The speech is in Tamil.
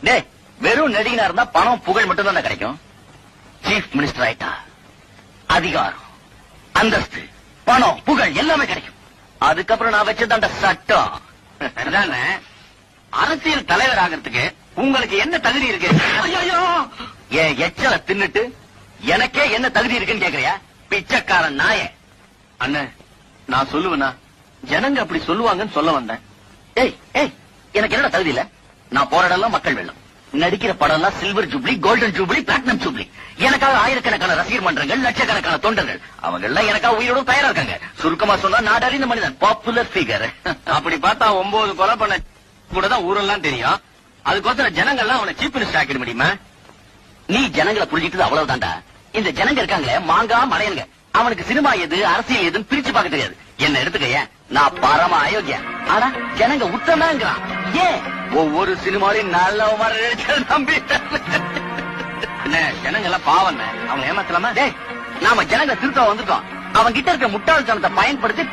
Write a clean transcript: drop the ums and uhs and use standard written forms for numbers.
டேய், வெறும் நடிகனா இருந்தா பணம் புகழ் மட்டும் தான் கிடைக்கும். சீஃப் மினிஸ்டர் ஆயிட்டா அதிகாரம், அந்தஸ்து, பணம், புகழ் எல்லாமே கிடைக்கும். அதுக்கப்புறம் நான் வச்சதாண்ட சட்டம். அரசியல் தலைவர் ஆகிறதுக்கு உங்களுக்கு என்ன தகுதி இருக்கு? என் எச்சல தின்னுட்டு எனக்கே என்ன தகுதி இருக்குன்னு கேக்குறியா? பிச்சைக்காரன் நாய. அண்ணன், நான் சொல்லுவேனா? ஜனங்க அப்படி சொல்லுவாங்கன்னு சொல்ல வந்தேன். ஏய் ஏய், எனக்கு என்ன தகுதி இல்ல? நான் போற இடம்லாம் மக்கள் வெள்ளம், நடிக்கிற படம் எல்லாம் silver jubilee, golden jubilee, platinum jubilee. எனக்காக ஆயிரக்கணக்கான ரசிகர் மன்றங்கள், லட்சக்கணக்கான தொண்டர்கள், அவங்க எல்லாம் எனக்காக உயிரோட தயாரா இருக்காங்க. சுருக்கமா சொன்னா நாடறிந்த மனிதன், பாப்புலர் ஃபிகர். அப்படி பார்த்தா 9 கொலை பண்ண கூட தான் ஊரெல்லாம் தெரியும். அதுக்கோசரம் ஜனங்கள்லாம் அவனை சீஃப் மினிஸ்டர் ஆக்கிட முடியுமா? நீ ஜனங்களை புரிஞ்சிட்டு அவ்வளவுதான்டா. இந்த ஜனங்க இருக்காங்களே மாங்கா மலையனுங்க, அவனுக்கு சினிமா எது அரசியல் எதுன்னு பிரிச்சு பார்க்க தெரியாது. என்ன எடுத்துக்கைய, நான் பரம அயோக்கிய. ஆனா ஜனங்க உத்தமாங்கிறான். ஏன்? ஒவ்வொரு சினிமாலையும் நல்ல நம்பி ஜனங்க எல்லாம் பாவம், அவங்க ஏமாத்தலாமா? நாம ஜனங்களை திருத்த வந்துட்டோம். அவங்க கிட்ட இருக்க முட்டாள்தனத்தை பயன்படுத்தி